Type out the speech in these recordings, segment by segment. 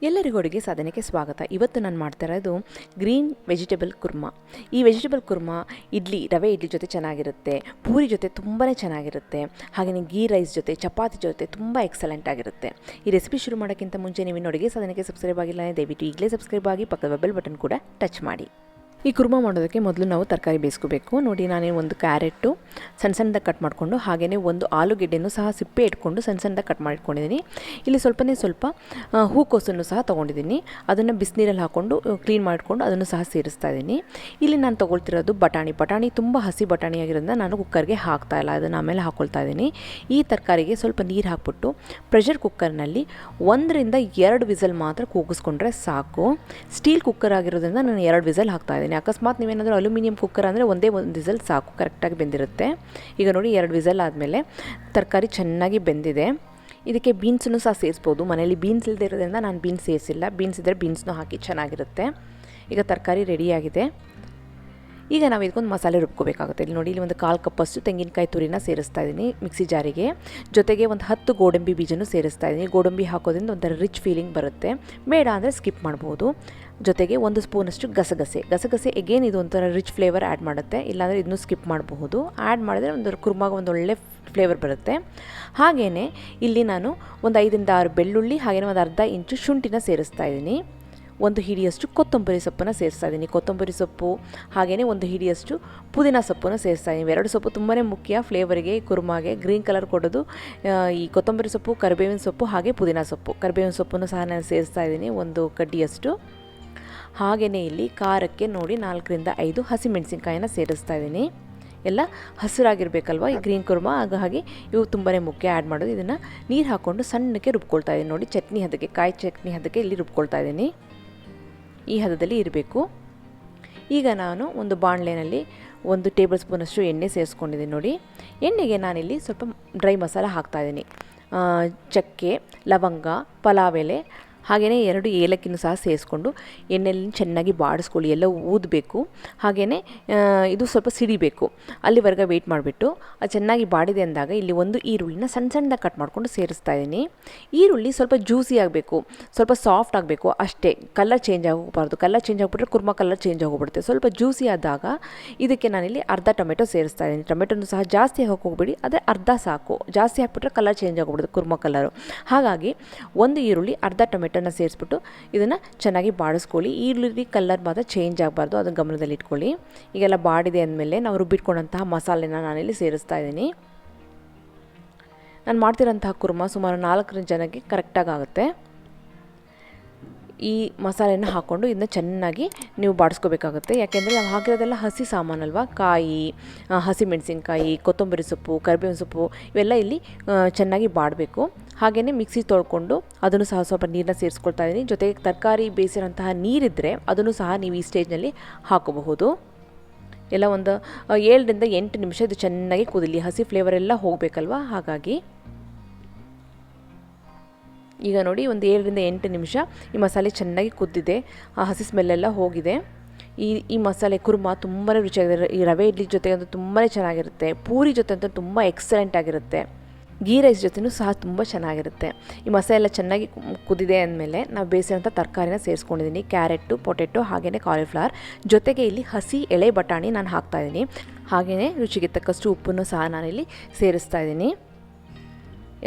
ಎಲ್ಲರಿಗೂ ಅಡುಗೆ ಸಾಧನೆಗೆ ಸ್ವಾಗತ. ಇವತ್ತು ನಾನು ಮಾಡ್ತಾ ಇರೋದು ಗ್ರೀನ್ ವೆಜಿಟೇಬಲ್ ಕುರ್ಮಾ. ಈ ವೆಜಿಟೇಬಲ್ ಕುರ್ಮಾ ರವೆ ಇಡ್ಲಿ ಜೊತೆ ಚೆನ್ನಾಗಿರುತ್ತೆ, ಪೂರಿ ಜೊತೆ ತುಂಬಾ ಚೆನ್ನಾಗಿರುತ್ತೆ, ಹಾಗೆಯೇ ಗೀ ರೈಸ್ ಜೊತೆ, ಚಪಾತಿ ಜೊತೆ ತುಂಬ ಎಕ್ಸಲೆಂಟ್ ಆಗಿರುತ್ತೆ. ಈ ರೆಸಿಪಿ ಶುರು ಮಾಡೋಕ್ಕಿಂತ ಮುಂಚೆ ನೀವು ಅಡುಗೆ ಸಾಧನೆಗೆ ಸಬ್ಸ್ಕ್ರೈಬ್ ಆಗಿಲ್ಲ, ದಯವಿಟ್ಟು ಈಗಲೇ ಸಬ್ಸ್ಕ್ರೈಬ್ ಆಗಿ ಪಕ್ಕದ ಬೆಲ್ ಬಟನ್ ಕೂಡ ಟಚ್ ಮಾಡಿ. ಈ ಕುರ್ಮಾ ಮಾಡೋದಕ್ಕೆ ಮೊದಲು ನಾವು ತರಕಾರಿ ಬೇಯಿಸ್ಕೋಬೇಕು. ನೋಡಿ, ನಾನು ಒಂದು ಕ್ಯಾರೆಟು ಸಣ್ಣದಾಗಿ ಕಟ್ ಮಾಡಿಕೊಂಡು, ಹಾಗೆಯೇ ಒಂದು ಆಲೂಗೆಡ್ಡೆನೂ ಸಹ ಸಿಪ್ಪೆ ಇಟ್ಕೊಂಡು ಸಣ್ಣದಾಗಿ ಕಟ್ ಮಾಡಿಟ್ಕೊಂಡಿದ್ದೀನಿ. ಇಲ್ಲಿ ಸ್ವಲ್ಪ ಹೂಕೋಸನ್ನು ಸಹ ತೊಗೊಂಡಿದ್ದೀನಿ. ಅದನ್ನು ಬಿಸಿನೀರಲ್ಲಿ ಹಾಕ್ಕೊಂಡು ಕ್ಲೀನ್ ಮಾಡಿಕೊಂಡು ಅದನ್ನು ಸಹ ಸೇರಿಸ್ತಾ ಇದ್ದೀನಿ. ಇಲ್ಲಿ ನಾನು ತೊಗೊಳ್ತಿರೋದು ಬಟಾಣಿ ತುಂಬ ಹಸಿ ಬಟಾಣಿ ಆಗಿರೋದ್ರಿಂದ ನಾನು ಕುಕ್ಕರ್ಗೆ ಹಾಕ್ತಾಯಿಲ್ಲ, ಅದನ್ನು ಆಮೇಲೆ ಹಾಕ್ಕೊಳ್ತಾ ಇದ್ದೀನಿ. ಈ ತರಕಾರಿಗೆ ಸ್ವಲ್ಪ ನೀರು ಹಾಕ್ಬಿಟ್ಟು ಪ್ರೆಷರ್ ಕುಕ್ಕರ್ನಲ್ಲಿ 1-2 ವಿಸಲ್ ಮಾತ್ರ ಕೂಗಿಸ್ಕೊಂಡ್ರೆ ಸಾಕು. ಸ್ಟೀಲ್ ಕುಕ್ಕರ್ ಆಗಿರೋದ್ರಿಂದ ನಾನು 2 ವಿಸಲ್ ಹಾಕ್ತಾಯಿದ್ದೀನಿ. ಅಕಸ್ಮಾತ್ ನೀವೇನಾದರೂ ಅಲ್ಯೂಮಿನಿಯಂ ಕುಕ್ಕರ್ ಅಂದರೆ ಒಂದೇ ಒಂದು ವಿಸಲ್ ಸಾಕು, ಕರೆಕ್ಟಾಗಿ ಬೆಂದಿರುತ್ತೆ. ಈಗ ನೋಡಿ, 2 ವಿಸಲ್ ಆದಮೇಲೆ ತರಕಾರಿ ಚೆನ್ನಾಗಿ ಬೆಂದಿದೆ. ಇದಕ್ಕೆ ಬೀನ್ಸನ್ನು ಸಹ ಸೇರಿಸ್ಬೋದು. ಮನೇಲಿ ಬೀನ್ಸ್ ಇಲ್ಲದೆ ಇರೋದ್ರಿಂದ ನಾನು ಬೀನ್ಸ್ ಸೇರಿಸಿಲ್ಲ. ಬೀನ್ಸ್ ಇದ್ದರೆ ಬೀನ್ಸ್ನೂ ಹಾಕಿ ಚೆನ್ನಾಗಿರುತ್ತೆ. ಈಗ ತರಕಾರಿ ರೆಡಿಯಾಗಿದೆ. ಈಗ ನಾವು ಇದಕ್ಕೊಂದು ಮಸಾಲೆ ರುಬ್ಕೋಬೇಕಾಗುತ್ತೆ. ಇಲ್ಲಿ ನೋಡಿ, ಇಲ್ಲಿ ಒಂದು 1/4 ಕಪ್ಪಷ್ಟು ತೆಂಗಿನಕಾಯಿ ತುರಿನ ಸೇರಿಸ್ತಾ ಇದ್ದೀನಿ ಮಿಕ್ಸಿ ಜಾರಿಗೆ. ಜೊತೆಗೆ ಒಂದು 10 ಗೋಡಂಬಿ ಬೀಜನೂ ಸೇರಿಸ್ತಾ ಇದ್ದೀನಿ. ಗೋಡಂಬಿ ಹಾಕೋದ್ರಿಂದ ಒಂಥರ ರಿಚ್ ಫೀಲಿಂಗ್ ಬರುತ್ತೆ, ಬೇಡ ಅಂದರೆ ಸ್ಕಿಪ್ ಮಾಡ್ಬೋದು. ಜೊತೆಗೆ 1 ಸ್ಪೂನಷ್ಟು ಗಸಗಸೆ ಎಗೇನ್ ಇದು ಒಂಥರ ರಿಚ್ ಫ್ಲೇವರ್ ಆ್ಯಡ್ ಮಾಡುತ್ತೆ, ಇಲ್ಲಾಂದರೆ ಇದನ್ನು ಸ್ಕಿಪ್ ಮಾಡಬಹುದು. ಆ್ಯಡ್ ಮಾಡಿದ್ರೆ ಒಂದು ಕುರ್ಮಾಗ ಒಂದು ಒಳ್ಳೆ ಫ್ಲೇವರ್ ಬರುತ್ತೆ. ಹಾಗೆಯೇ ಇಲ್ಲಿ ನಾನು ಒಂದು 5-6 ಬೆಳ್ಳುಳ್ಳಿ, ಹಾಗೆಯೇ ಒಂದು ಅರ್ಧ ಇಂಚು ಶುಂಠಿನ ಸೇರಿಸ್ತಾ ಇದ್ದೀನಿ. 1 ಹಿಡಿಯಷ್ಟು ಕೊತ್ತಂಬರಿ ಸೊಪ್ಪನ್ನು ಸೇರಿಸ್ತಾ ಇದ್ದೀನಿ. ಕೊತ್ತಂಬರಿ ಸೊಪ್ಪು ಹಾಗೆಯೇ 1 ಹಿಡಿಯಷ್ಟು ಪುದೀನ ಸೊಪ್ಪನ್ನು ಸೇರಿಸ್ತಾ ಇದ್ದೀನಿ. 2 ಸೊಪ್ಪು ತುಂಬಾ ಮುಖ್ಯ ಫ್ಲೇವರಿಗೆ, ಕುರ್ಮಾಗೆ ಗ್ರೀನ್ ಕಲರ್ ಕೊಡೋದು ಈ ಕೊತ್ತಂಬರಿ ಸೊಪ್ಪು, ಕರಿಬೇವಿನ ಸೊಪ್ಪು ಹಾಗೆ ಪುದೀನ ಸೊಪ್ಪು. ಕರಿಬೇವಿನ ಸೊಪ್ಪನ್ನು ಸಹ ನಾನು ಸೇರಿಸ್ತಾ ಇದ್ದೀನಿ, 1 ಕಡ್ಡಿಯಷ್ಟು. ಹಾಗೆಯೇ ಇಲ್ಲಿ ಖಾರಕ್ಕೆ ನೋಡಿ 4-5 ಹಸಿಮೆಣಸಿನ್ಕಾಯಿನ ಸೇರಿಸ್ತಾ ಇದ್ದೀನಿ. ಎಲ್ಲ ಹಸಿರಾಗಿರಬೇಕಲ್ವ ಈ ಗ್ರೀನ್ ಕುರ್ಮಾ, ಹಾಗಾಗಿ ಇವು ತುಂಬಾ ಮುಖ್ಯ ಆ್ಯಡ್ ಮಾಡೋದು. ಇದನ್ನು ನೀರು ಹಾಕ್ಕೊಂಡು ಸಣ್ಣಕ್ಕೆ ರುಬ್ಕೊಳ್ತಾ ಇದ್ದೀನಿ. ನೋಡಿ, ಕಾಯಿ ಚಟ್ನಿ ಹದಕ್ಕೆ ಇಲ್ಲಿ ರುಬ್ಕೊಳ್ತಾ ಇದ್ದೀನಿ. ಈ ಹದದಲ್ಲಿ ಇರಬೇಕು. ಈಗ ನಾನು ಒಂದು ಬಾಣಲೆಯಲ್ಲಿ 1 ಟೇಬಲ್ ಸ್ಪೂನಷ್ಟು ಎಣ್ಣೆ ಸೇರಿಸ್ಕೊಂಡಿದ್ದೀನಿ. ನೋಡಿ, ಎಣ್ಣೆಗೆ ನಾನಿಲ್ಲಿ ಸ್ವಲ್ಪ ಡ್ರೈ ಮಸಾಲ ಹಾಕ್ತಾಯಿದ್ದೀನಿ. ಚಕ್ಕೆ, ಲವಂಗ, ಪಲಾವ್ ಎಲೆ ಹಾಗೆಯೇ 2 ಏಲಕ್ಕಿನೂ ಸಹ ಸೇರಿಸ್ಕೊಂಡು ಎಣ್ಣೆಯಲ್ಲಿ ಚೆನ್ನಾಗಿ ಬಾಡಿಸ್ಕೊಳ್ಳಿ. ಎಲ್ಲ ಊದಬೇಕು, ಹಾಗೆಯೇ ಇದು ಸ್ವಲ್ಪ ಸಿಡಿಬೇಕು. ಅಲ್ಲಿವರೆಗೆ ವೆಯ್ಟ್ ಮಾಡಿಬಿಟ್ಟು ಅದು ಚೆನ್ನಾಗಿ ಬಾಡಿದೆ ಅಂದಾಗ ಇಲ್ಲಿ 1 ಈರುಳ್ಳಿನ ಸಣ್ಣದಾಗಿ ಕಟ್ ಮಾಡಿಕೊಂಡು ಸೇರಿಸ್ತಾ ಇದ್ದೀನಿ. ಈರುಳ್ಳಿ ಸ್ವಲ್ಪ ಜ್ಯೂಸಿ ಆಗಬೇಕು, ಸ್ವಲ್ಪ ಸಾಫ್ಟ್ ಆಗಬೇಕು ಅಷ್ಟೇ, ಕಲರ್ ಚೇಂಜ್ ಆಗೋಗಬಾರ್ದು. ಕಲರ್ ಚೇಂಜ್ ಆಗಿಬಿಟ್ರೆ ಕುರ್ಮಾ ಕಲರ್ ಚೇಂಜ್ ಆಗೋಗ್ಬಿಡುತ್ತೆ. ಸ್ವಲ್ಪ ಜ್ಯೂಸಿ ಆದಾಗ ಇದಕ್ಕೆ ನಾನಿಲ್ಲಿ ಅರ್ಧ ಟೊಮೆಟೊ ಸೇರಿಸ್ತಾ ಇದ್ದೀನಿ. ಟೊಮೆಟೊನು ಸಹ ಜಾಸ್ತಿ ಹಾಕೋಗ್ಬೇಡಿ, ಅದೇ ಅರ್ಧ ಸಾಕು. ಜಾಸ್ತಿ ಹಾಕ್ಬಿಟ್ರೆ ಕಲರ್ ಚೇಂಜ್ ಆಗೋಗ್ಬಿಡುತ್ತೆ ಕುರ್ಮಾ ಕಲರು. ಹಾಗಾಗಿ 1 ಈರುಳ್ಳಿ, ಅರ್ಧ ಟೊಮೆಟೊನ ಸೇರಿಸ್ಬಿಟ್ಟು ಇದನ್ನು ಚೆನ್ನಾಗಿ ಬಾಡಿಸ್ಕೊಳ್ಳಿ. ಈರುಳ್ಳಿ ಕಲರ್ ಮಾತ್ರ ಚೇಂಜ್ ಆಗಬಾರ್ದು, ಅದನ್ನು ಗಮನದಲ್ಲಿ ಇಟ್ಕೊಳ್ಳಿ. ಈಗೆಲ್ಲ ಬಾಡಿದೆ ಅಂದಮೇಲೆ ನಾವು ರುಬ್ಬಿಟ್ಕೊಂಡಂತಹ ಮಸಾಲೆನ ನಾನಿಲ್ಲಿ ಸೇರಿಸ್ತಾ ಇದ್ದೀನಿ. ನಾನು ಮಾಡ್ತಿರೋಂತಹ ಕುರ್ಮಾ ಸುಮಾರು 4 ಜನಕ್ಕೆ ಕರೆಕ್ಟಾಗಿ ಆಗುತ್ತೆ. ಈ ಮಸಾಲೆನ ಹಾಕ್ಕೊಂಡು ಇದನ್ನ ಚೆನ್ನಾಗಿ ನೀವು ಬಾಡಿಸ್ಕೋಬೇಕಾಗುತ್ತೆ. ಯಾಕೆಂದರೆ ನಾವು ಹಾಕಿರೋದೆಲ್ಲ ಹಸಿ ಸಾಮಾನಲ್ವ, ಕಾಯಿ, ಹಸಿಮೆಣಸಿನ್ಕಾಯಿ, ಕೊತ್ತಂಬರಿ ಸೊಪ್ಪು, ಕರಿಬೇವಿನ ಸೊಪ್ಪು ಇವೆಲ್ಲ ಇಲ್ಲಿ ಚೆನ್ನಾಗಿ ಬಾಡಬೇಕು. ಹಾಗೆಯೇ ಮಿಕ್ಸಿ ತೊಳ್ಕೊಂಡು ಅದನ್ನು ಸಹ ಸ್ವಲ್ಪ ನೀರನ್ನ ಸೇರಿಸ್ಕೊಳ್ತಾ ಇದ್ದೀನಿ. ಜೊತೆಗೆ ತರಕಾರಿ ಬೇಯಿಸಿರೋಂತಹ ನೀರಿದ್ದರೆ ಅದನ್ನು ಸಹ ನೀವು ಈ ಸ್ಟೇಜ್ನಲ್ಲಿ ಹಾಕಬಹುದು. ಎಲ್ಲ ಒಂದು 7-8 ನಿಮಿಷ ಇದು ಚೆನ್ನಾಗಿ ಕುದಿಲಿ, ಹಸಿ ಫ್ಲೇವರ್ ಎಲ್ಲ ಹೋಗಬೇಕಲ್ವ, ಹಾಗಾಗಿ. ಈಗ ನೋಡಿ, ಒಂದು 7-8 ನಿಮಿಷ ಈ ಮಸಾಲೆ ಚೆನ್ನಾಗಿ ಕುದ್ದಿದೆ, ಆ ಹಸಿ ಸ್ಮೆಲ್ಲೆಲ್ಲ ಹೋಗಿದೆ. ಈ ಮಸಾಲೆ ಕುರ್ಮಾ ತುಂಬಾ ರುಚಿಯಾಗಿದೆ. ಈ ರವೆ ಇಡ್ಲಿ ಜೊತೆ ಅಂತೂ ತುಂಬಾ ಚೆನ್ನಾಗಿರುತ್ತೆ, ಪೂರಿ ಜೊತೆ ಅಂತೂ ತುಂಬ ಎಕ್ಸಲೆಂಟ್ ಆಗಿರುತ್ತೆ, ಗೀ ರೈಸ್ ಜೊತೆನೂ ಸಹ ತುಂಬ ಚೆನ್ನಾಗಿರುತ್ತೆ. ಈ ಮಸಾಲೆ ಎಲ್ಲ ಚೆನ್ನಾಗಿ ಕುದಿದೆ ಅಂದಮೇಲೆ ನಾವು ಬೇಯಿಸಿರೋಂಥ ತರಕಾರಿನ ಸೇರಿಸ್ಕೊಂಡಿದ್ದೀನಿ. ಕ್ಯಾರೆಟು, ಪೊಟೆಟೊ ಹಾಗೆಯೇ ಕಾಲಿಫ್ಲವರ್. ಜೊತೆಗೆ ಇಲ್ಲಿ ಹಸಿ ಎಳೆ ಬಟಾಣಿ ನಾನು ಹಾಕ್ತಾಯಿದ್ದೀನಿ. ಹಾಗೆಯೇ ರುಚಿಗೆ ತಕ್ಕಷ್ಟು ಉಪ್ಪನ್ನು ಸಹ ನಾನಿಲ್ಲಿ ಸೇರಿಸ್ತಾ ಇದ್ದೀನಿ.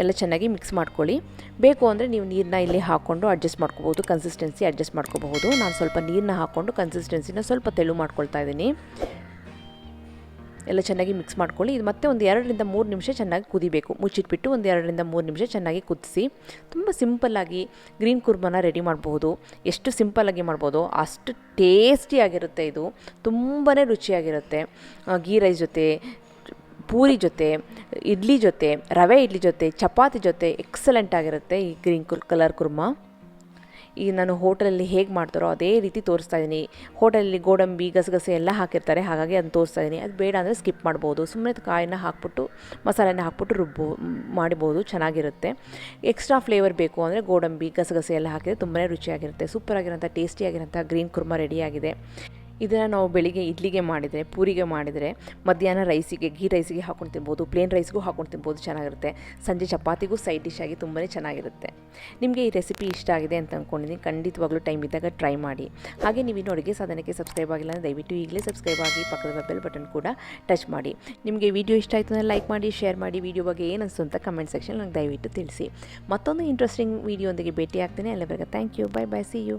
ಎಲ್ಲ ಚೆನ್ನಾಗಿ ಮಿಕ್ಸ್ ಮಾಡ್ಕೊಳ್ಳಿ. ಬೇಕು ಅಂದರೆ ನೀವು ನೀರನ್ನ ಇಲ್ಲಿ ಹಾಕ್ಕೊಂಡು ಅಡ್ಜಸ್ಟ್ ಮಾಡ್ಕೋಬೋದು, ಕನ್ಸಿಸ್ಟೆನ್ಸಿ ಅಡ್ಜಸ್ಟ್ ಮಾಡ್ಕೋಬಹುದು. ನಾನು ಸ್ವಲ್ಪ ನೀರನ್ನ ಹಾಕ್ಕೊಂಡು ಕನ್ಸಿಸ್ಟೆನ್ಸಿನ ಸ್ವಲ್ಪ ತೆಳು ಮಾಡ್ಕೊಳ್ತಾ ಇದ್ದೀನಿ. ಎಲ್ಲ ಚೆನ್ನಾಗಿ ಮಿಕ್ಸ್ ಮಾಡ್ಕೊಳ್ಳಿ. ಇದು ಮತ್ತೆ ಒಂದು 2-3 ನಿಮಿಷ ಚೆನ್ನಾಗಿ ಕುದಿಬೇಕು. ಮುಚ್ಚಿಟ್ಬಿಟ್ಟು ಒಂದು 2-3 ನಿಮಿಷ ಚೆನ್ನಾಗಿ ಕುದಿಸಿ. ತುಂಬ ಸಿಂಪಲ್ಲಾಗಿ ಗ್ರೀನ್ ಕುರ್ಮಾನ ರೆಡಿ ಮಾಡ್ಬೋದು. ಎಷ್ಟು ಸಿಂಪಲ್ಲಾಗಿ ಮಾಡ್ಬೋದು ಅಷ್ಟು ಟೇಸ್ಟಿಯಾಗಿರುತ್ತೆ. ಇದು ತುಂಬಾ ರುಚಿಯಾಗಿರುತ್ತೆ. ಗೀ ರೈಸ್ ಜೊತೆ, ಪೂರಿ ಜೊತೆ, ಇಡ್ಲಿ ಜೊತೆ, ರವೆ ಇಡ್ಲಿ ಜೊತೆ, ಚಪಾತಿ ಜೊತೆ ಎಕ್ಸಲೆಂಟ್ ಆಗಿರುತ್ತೆ ಈ ಗ್ರೀನ್ ಕಲರ್ ಕುರ್ಮಾ. ಈಗ ನಾನು ಹೋಟೆಲಲ್ಲಿ ಹೇಗೆ ಮಾಡ್ತಾರೋ ಅದೇ ರೀತಿ ತೋರಿಸ್ತಾ ಇದ್ದೀನಿ. ಹೋಟೆಲಲ್ಲಿ ಗೋಡಂಬಿ, ಗಸಗಸೆ ಎಲ್ಲ ಹಾಕಿರ್ತಾರೆ, ಹಾಗಾಗಿ ಅದನ್ನು ತೋರಿಸ್ತಾ ಇದ್ದೀನಿ. ಅದು ಬೇಡ ಅಂದರೆ ಸ್ಕಿಪ್ ಮಾಡ್ಬೋದು. ಸುಮ್ಮನೆ ಕಾಯಿನ ಹಾಕ್ಬಿಟ್ಟು ಮಸಾಲೆನ ಹಾಕ್ಬಿಟ್ಟು ಮಾಡ್ಬೋದು, ಚೆನ್ನಾಗಿರುತ್ತೆ. ಎಕ್ಸ್ಟ್ರಾ ಫ್ಲೇವರ್ ಬೇಕು ಅಂದರೆ ಗೋಡಂಬಿ, ಗಸಗಸೆ ಎಲ್ಲ ಹಾಕಿದರೆ ತುಂಬಾ ರುಚಿಯಾಗಿರುತ್ತೆ. ಸೂಪರಾಗಿರೋಂಥ ಟೇಸ್ಟಿಯಾಗಿರೋಂಥ ಗ್ರೀನ್ ಕುರ್ಮಾ ರೆಡಿಯಾಗಿದೆ. ಇದನ್ನು ನಾವು ಬೆಳಿಗ್ಗೆ ಇಡ್ಲಿಗೆ ಮಾಡಿದರೆ, ಪೂರಿಗೆ ಮಾಡಿದರೆ, ಮಧ್ಯಾಹ್ನ ರೈಸಿಗೆ, ಗೀ ರೈಸಿಗೆ ಹಾಕೊಂಡು ತಿನ್ಬೋದು, ಪ್ಲೇನ್ ರೈಸ್ಗೂ ಹಾಕೊಂಡು ತಿನ್ಬೋದು, ಚೆನ್ನಾಗಿರುತ್ತೆ. ಸಂಜೆ ಚಪಾತಿಗೂ ಸೈಡ್ ಡಿಶ್ ಆಗಿ ತುಂಬಾ ಚೆನ್ನಾಗಿರುತ್ತೆ. ನಿಮಗೆ ಈ ರೆಸಿಪಿ ಇಷ್ಟ ಆಗಿದೆ ಅಂತ ಅಂದ್ಕೊಂಡಿದ್ದೀನಿ. ಖಂಡಿತವಾಗ್ಲೂ ಟೈಮ್ ಇದ್ದಾಗ ಟ್ರೈ ಮಾಡಿ. ಹಾಗೆ ನೀವು ಇನ್ನೂ ಅಡುಗೆ ಸಾಧನಕ್ಕೆ ಸಬ್ಸ್ಕ್ರೈಬ್ ಆಗಿಲ್ಲ ಅಂದರೆ ದಯವಿಟ್ಟು ಈಗಲೇ ಸಬ್ಸ್ಕ್ರೈಬ್ ಆಗಿ, ಪಕ್ಕದ ಬೆಲ್ ಬಟನ್ ಕೂಡ ಟಚ್ ಮಾಡಿ. ನಿಮಗೆ ವಿಡಿಯೋ ಇಷ್ಟ ಆಯಿತು ಅಂದರೆ ಲೈಕ್ ಮಾಡಿ, ಶೇರ್ ಮಾಡಿ. ವಿಡಿಯೋ ಬಗ್ಗೆ ಏನು ಅನಿಸ್ತು ಅಂತ ಕಮೆಂಟ್ ಸೆಕ್ಷನ್ ನನಗೆ ದಯವಿಟ್ಟು ತಿಳಿಸಿ. ಮತ್ತೊಂದು ಇಂಟ್ರೆಸ್ಟಿಂಗ್ ವಿಡಿಯೋ ಒಂದಿಗೆ ಭೇಟಿ ಆಗ್ತೀನಿ. ಅಲ್ಲಿವರೆಗೆ thank you, bye bye, see you.